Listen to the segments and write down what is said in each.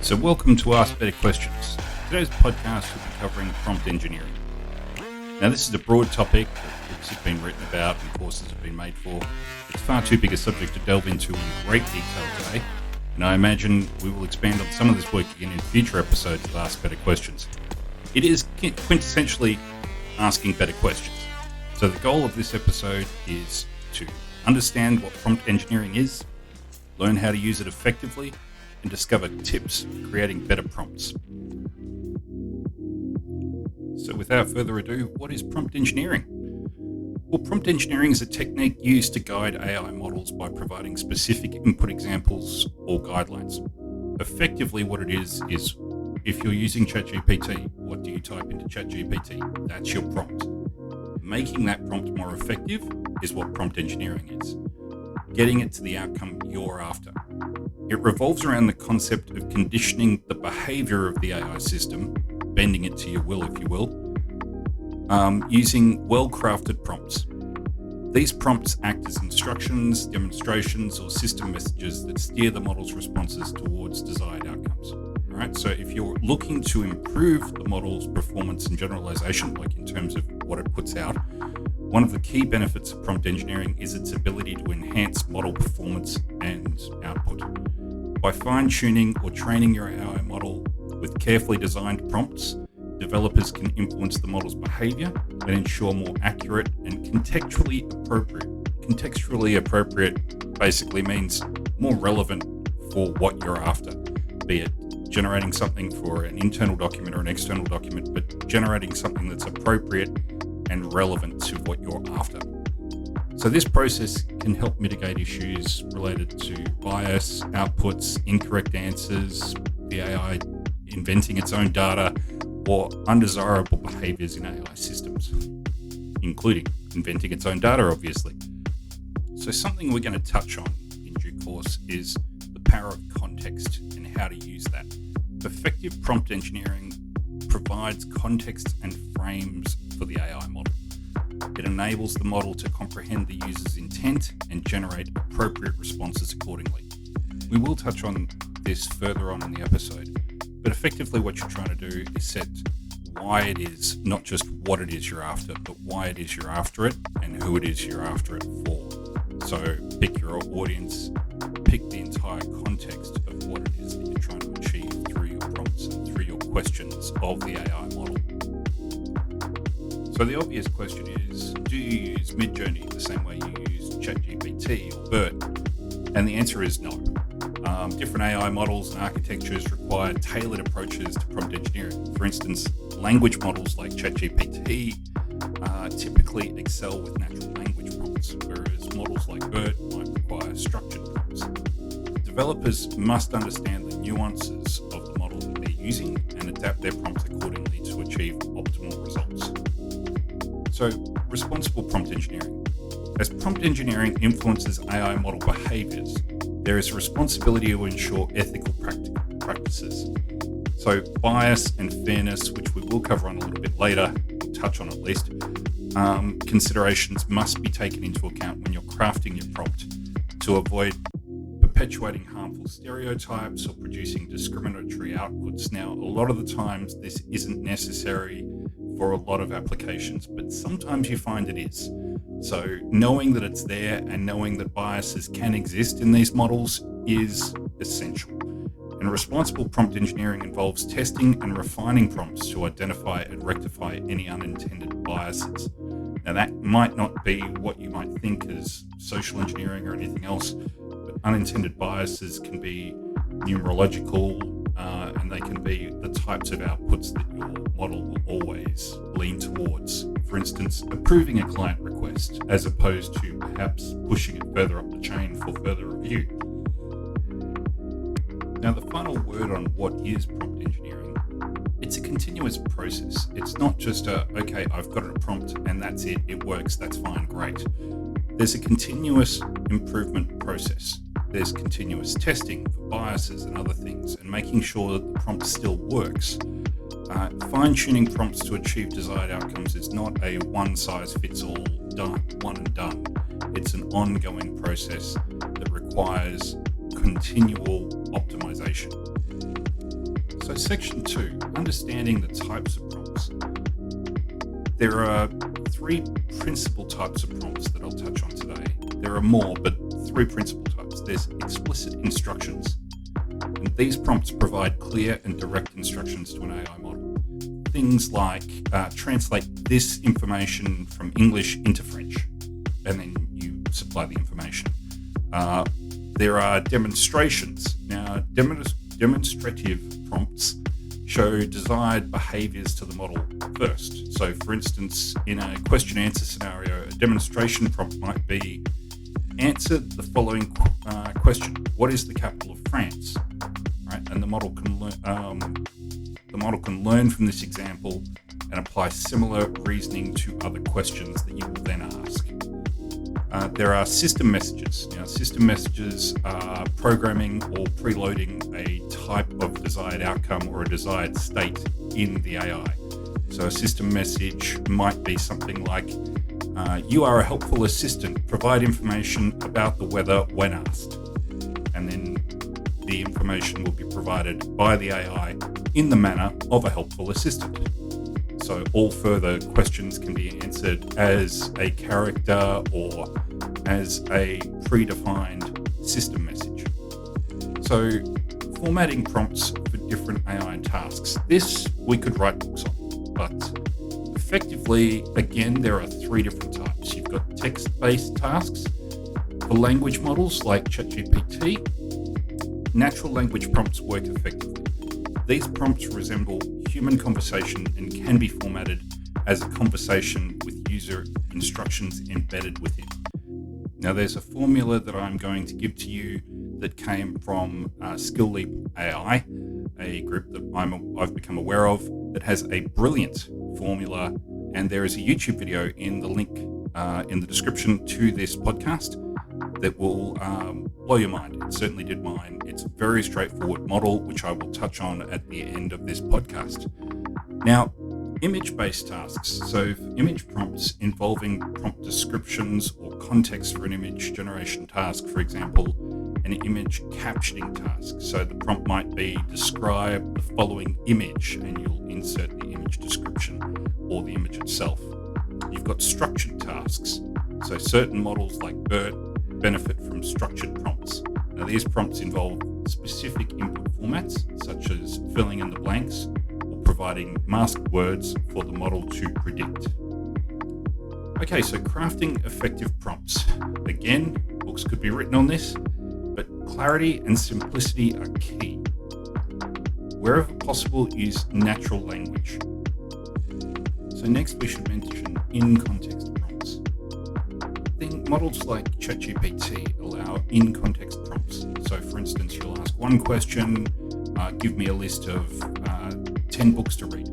So welcome to Ask Better Questions. Today's podcast will be covering prompt engineering. Now this is a broad topic that books have been written about and courses have been made for. It's far too big a subject to delve into in great detail today, and I imagine we will expand on some of this work again in future episodes of Ask Better Questions. It is quintessentially asking better questions. So the goal of this episode is to understand what prompt engineering is, learn how to use it effectively, and discover tips for creating better prompts. So without further ado, what is prompt engineering? Well, prompt engineering is a technique used to guide AI models by providing specific input examples or guidelines. Effectively, what it is if you're using ChatGPT, what do you type into ChatGPT? That's your prompt. Making that prompt more effective is what prompt engineering is. Getting it to the outcome you're after. It revolves around the concept of conditioning the behavior of the AI system, bending it to your will, if you will, using well-crafted prompts. These prompts act as instructions, demonstrations, or system messages that steer the model's responses towards desired outcomes. All right, so if you're looking to improve the model's performance and generalization, like in terms of what it puts out, one of the key benefits of prompt engineering is its ability to enhance model performance and output. By fine-tuning or training your AI model with carefully designed prompts, developers can influence the model's behavior and ensure more accurate and contextually appropriate. Contextually appropriate basically means more relevant for what you're after, be it generating something for an internal document or an external document, but generating something that's appropriate and relevant to what you're after. So this process can help mitigate issues related to bias, outputs, incorrect answers, the AI inventing its own data, or undesirable behaviors in AI systems, including inventing its own data, obviously. So something we're going to touch on in due course is the power of context and how to use that. Effective prompt engineering provides context and frames for the AI model. It enables the model to comprehend the user's intent and generate appropriate responses accordingly. We will touch on this further on in the episode, but effectively what you're trying to do is set why it is, not just what it is you're after, but why it is you're after it and who it is you're after it for. So pick your audience, pick the entire context of what it is that you're trying to achieve through your prompts and through your questions of the AI model. So the obvious question is, do you use Midjourney the same way you use ChatGPT or BERT? And the answer is no. Different AI models and architectures require tailored approaches to prompt engineering. For instance, language models like ChatGPT typically excel with natural language prompts, whereas models like BERT might require structured prompts. Developers must understand the nuances of the model that they're using and adapt their prompts accordingly to achieve optimal results. So, responsible prompt engineering. As prompt engineering influences AI model behaviors, there is a responsibility to ensure ethical practices. So, bias and fairness, which we will cover on a little bit later, we'll touch on at least, considerations must be taken into account when you're crafting your prompt to avoid perpetuating harmful stereotypes or producing discriminatory outputs. Now, a lot of the times this isn't necessary for a lot of applications, but sometimes you find it is. So knowing that it's there and knowing that biases can exist in these models is essential. And responsible prompt engineering involves testing and refining prompts to identify and rectify any unintended biases. Now that might not be what you might think as social engineering or anything else, but unintended biases can be numerological, and they can be the types of outputs that your model will always lean towards. For instance, approving a client request as opposed to perhaps pushing it further up the chain for further review. Now, the final word on what is prompt engineering, it's a continuous process. It's not just okay, I've got a prompt and that's it, it works, that's fine, great. There's a continuous improvement process. There's continuous testing for biases and other things, and making sure that the prompt still works. Fine-tuning prompts to achieve desired outcomes is not a one-size-fits-all, one and done. It's an ongoing process that requires continual optimization. So section 2, understanding the types of prompts. There are 3 principal types of prompts that I'll touch on today. There are more, but 3 principal types. There's explicit instructions, and these prompts provide clear and direct instructions to an AI model. Things like translate this information from English into French, and then you supply the information. There are demonstrations. Now, demonstrative prompts show desired behaviors to the model first. So, for instance, in a question-answer scenario, a demonstration prompt might be, answer the following question: what is the capital of France? Right, and the model can learn from this example and apply similar reasoning to other questions that you will then ask. There are system messages. Now, system messages are programming or preloading a type of desired outcome or a desired state in the AI. So a system message might be something like, you are a helpful assistant, provide information about the weather when asked. And then the information will be provided by the AI in the manner of a helpful assistant. So all further questions can be answered as a character or as a predefined system message. So formatting prompts for different AI tasks. This we could write books on, but effectively, again, there are 3 different types. You've got text-based tasks. For language models like ChatGPT, natural language prompts work effectively. These prompts resemble human conversation and can be formatted as a conversation with user instructions embedded within. Now, there's a formula that I'm going to give to you that came from SkillLeap AI, a group that I've become aware of that has a brilliant formula, and there is a YouTube video in the link in the description to this podcast that will blow your mind. It certainly did mine. It's a very straightforward model, which I will touch on at the end of this podcast. Now, image-based tasks. So image prompts involving prompt descriptions or context for an image generation task, for example, an image captioning task. So the prompt might be, describe the following image, and you'll insert the image description or the image itself. You've got structured tasks. So certain models like BERT benefit from structured prompts. Now, these prompts involve specific input formats, such as filling in the blanks or providing masked words for the model to predict. Okay, so crafting effective prompts. Again, books could be written on this, but clarity and simplicity are key. Wherever possible, use natural language. So next we should mention in-context prompts. Models like ChatGPT allow in-context prompts. So for instance, you'll ask one question, give me a list of 10 books to read.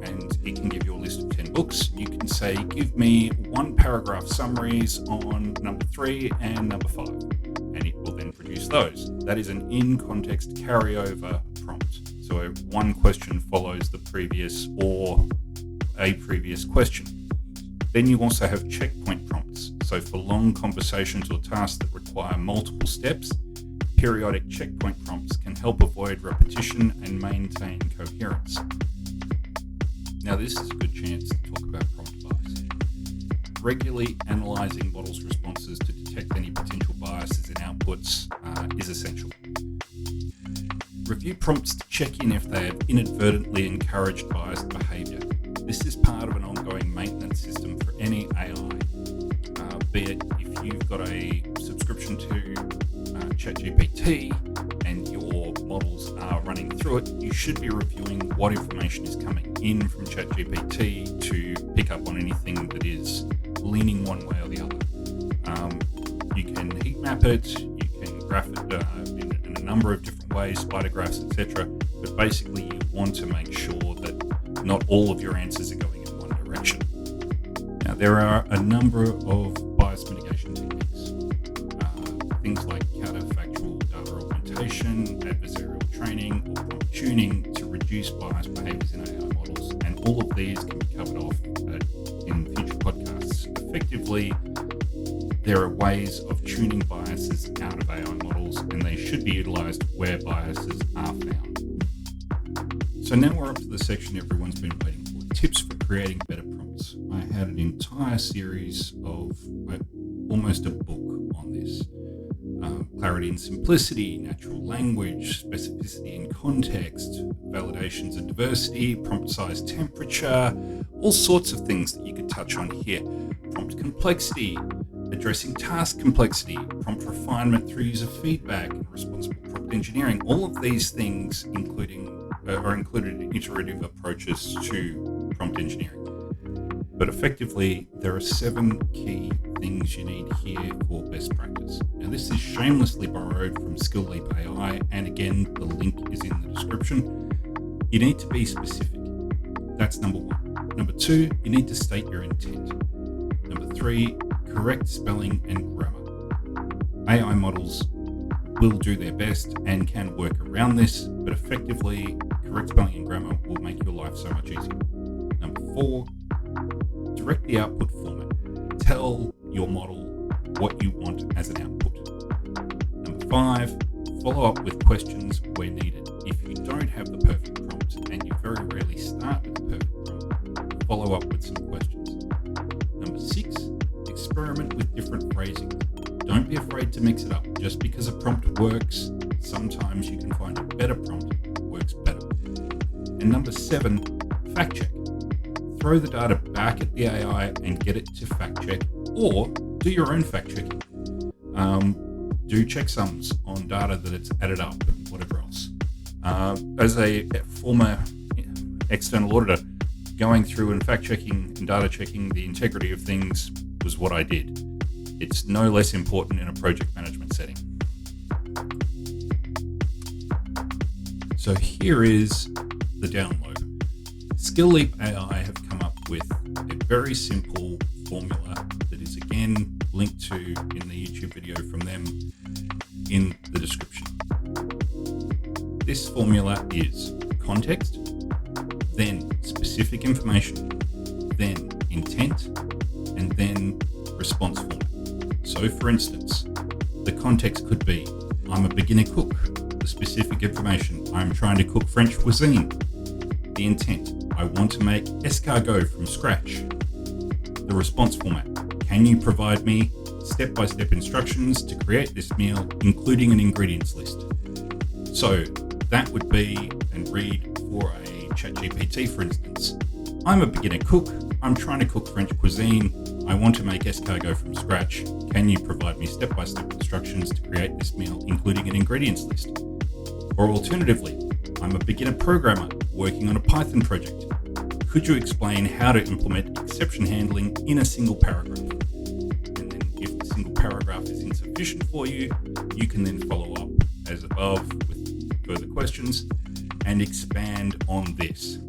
And it can give you a list of 10 books. You can say, give me 1 paragraph summaries on number 3 and number 5. And it will then produce those. That is an in-context carryover prompt. So one question follows the previous or a previous question. Then you also have checkpoint prompts. So for long conversations or tasks that require multiple steps, periodic checkpoint prompts can help avoid repetition and maintain coherence. Now, this is a good chance to talk about prompt bias. Regularly analyzing models' responses to detect any potential biases in outputs is essential. Review prompts to check in if they have inadvertently encouraged biased behavior. This is part of an ongoing maintenance system for any AI, be it if you've got a subscription to ChatGPT and your models are running through it, you should be reviewing what information is coming in from ChatGPT to pick up on anything that is leaning one way or the other. You can heat map it, you can graph it in a number of different ways, spider graphs, etc. But basically you want to make sure that not all of your answers are going in one direction. Now, there are a number of bias mitigation techniques. Things like counterfactual data augmentation, adversarial training, or prompt tuning to reduce biased behaviors in AI models. And all of these can be covered off in future podcasts. Effectively, there are ways of tuning biases out of AI models, and they should be utilized where biases are found. So now we're up to the section everyone's been waiting for, tips for creating better prompts. I had an entire series of almost a book on this. Clarity and simplicity, natural language, specificity and context, validations and diversity, prompt size, temperature, all sorts of things that you could touch on here. Prompt complexity, addressing task complexity, prompt refinement through user feedback, and responsible prompt engineering. All of these things are included in iterative approaches to prompt engineering. But effectively, there are 7 key things you need here for best practice. Now, this is shamelessly borrowed from SkillLeap AI, and again, the link is in the description. You need to be specific. That's number 1. Number 2, you need to state your intent. Number 3, correct spelling and grammar. AI models will do their best and can work around this, but effectively, correct spelling and grammar will make your life so much easier. Number 4, direct the output format. Tell your model what you want as an output. Number 5, follow up with questions where needed. If you don't have the perfect prompt, and you very rarely start with the perfect prompt, follow up with some questions. Number 6, experiment with different phrasing. Don't be afraid to mix it up. Just because a prompt works, sometimes you can find a better prompt that works better. And number 7, fact check. Throw the data back at the AI and get it to fact check, or do your own fact checking. Do checksums on data that it's added up and whatever else. As a former external auditor, going through and fact checking and data checking the integrity of things was what I did. It's no less important in a project management setting. So here is the download. SkillLeap AI have come up with a very simple formula that is again linked to in the YouTube video from them in the description. This formula is context, then specific information, then intent, and then response format. So for instance, the context could be, I'm a beginner cook. The specific information, I'm trying to cook French cuisine. The intent, I want to make escargot from scratch. The response format, can you provide me step-by-step instructions to create this meal, including an ingredients list? So that would be, and read for a ChatGPT for instance, I'm a beginner cook, I'm trying to cook French cuisine, I want to make escargot from scratch, can you provide me step-by-step instructions to create this meal, including an ingredients list? Or alternatively, I'm a beginner programmer working on a Python project. Could you explain how to implement exception handling in a single paragraph? And then if the single paragraph is insufficient for you, you can then follow up as above with further questions and expand on this.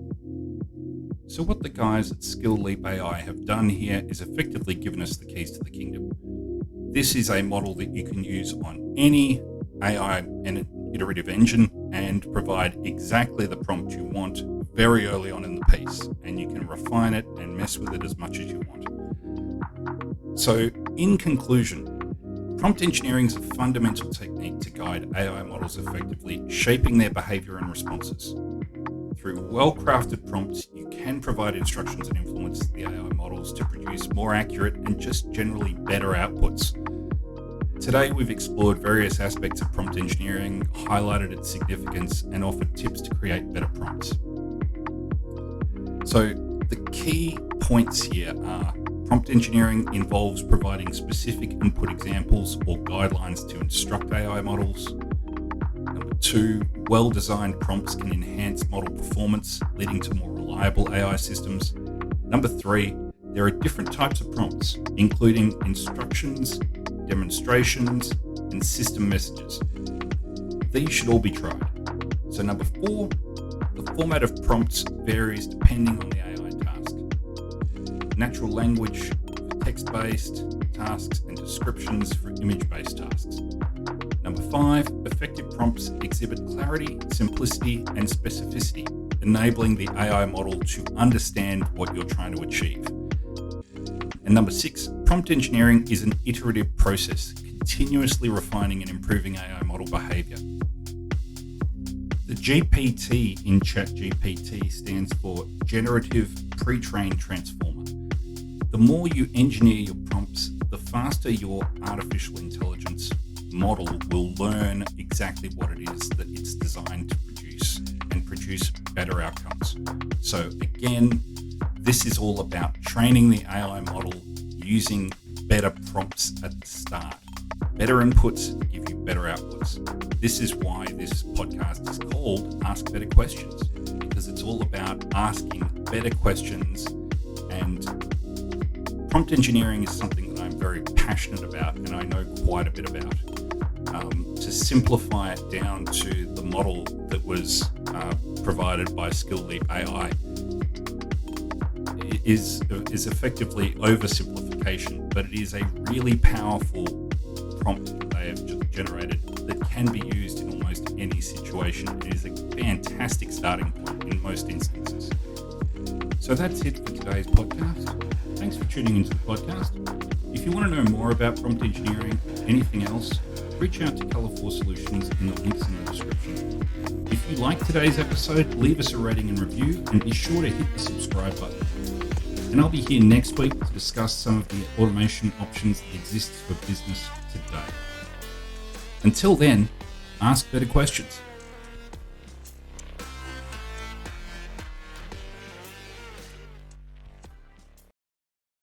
So what the guys at SkillLeap AI have done here is effectively given us the keys to the kingdom. This is a model that you can use on any AI and iterative engine and provide exactly the prompt you want very early on in the piece, and you can refine it and mess with it as much as you want. So in conclusion, prompt engineering is a fundamental technique to guide AI models effectively, shaping their behavior and responses. Through well-crafted prompts, you can provide instructions and influence the AI models to produce more accurate and just generally better outputs. Today, we've explored various aspects of prompt engineering, highlighted its significance, and offered tips to create better prompts. So the key points here are prompt engineering involves providing specific input examples or guidelines to instruct AI models. Number 2, well-designed prompts can enhance model performance, leading to more reliable AI systems. Number 3, there are different types of prompts, including instructions, demonstrations, and system messages. These should all be tried. So number 4, the format of prompts varies depending on the AI task. Natural language for text-based tasks and descriptions for image-based tasks. Number 5, effective prompts exhibit clarity, simplicity, and specificity, enabling the AI model to understand what you're trying to achieve. And number 6, prompt engineering is an iterative process, continuously refining and improving AI model behavior. The GPT in ChatGPT stands for Generative Pre-trained Transformer. The more you engineer your prompts, the faster your artificial intelligence model will learn exactly what it is that it's designed to produce and produce better outcomes. So again, this is all about training the AI model using better prompts at the start. Better inputs give you better outputs. This is why this podcast is called Ask Better Questions, because it's all about asking better questions, and prompt engineering is something that I'm very passionate about and I know quite a bit about. To simplify it down to the model that was provided by Skill Leap AI is effectively oversimplification, but it is a really powerful prompt that they have generated that can be used in almost any situation. It is a fantastic starting point in most instances. So that's it for today's podcast. Thanks for tuning into the podcast. If you want to know more about prompt engineering, anything else, reach out to Color4 Solutions in the links in the description. If you like today's episode, leave us a rating and review, and be sure to hit the subscribe button. And I'll be here next week to discuss some of the automation options that exist for business today. Until then, ask better questions.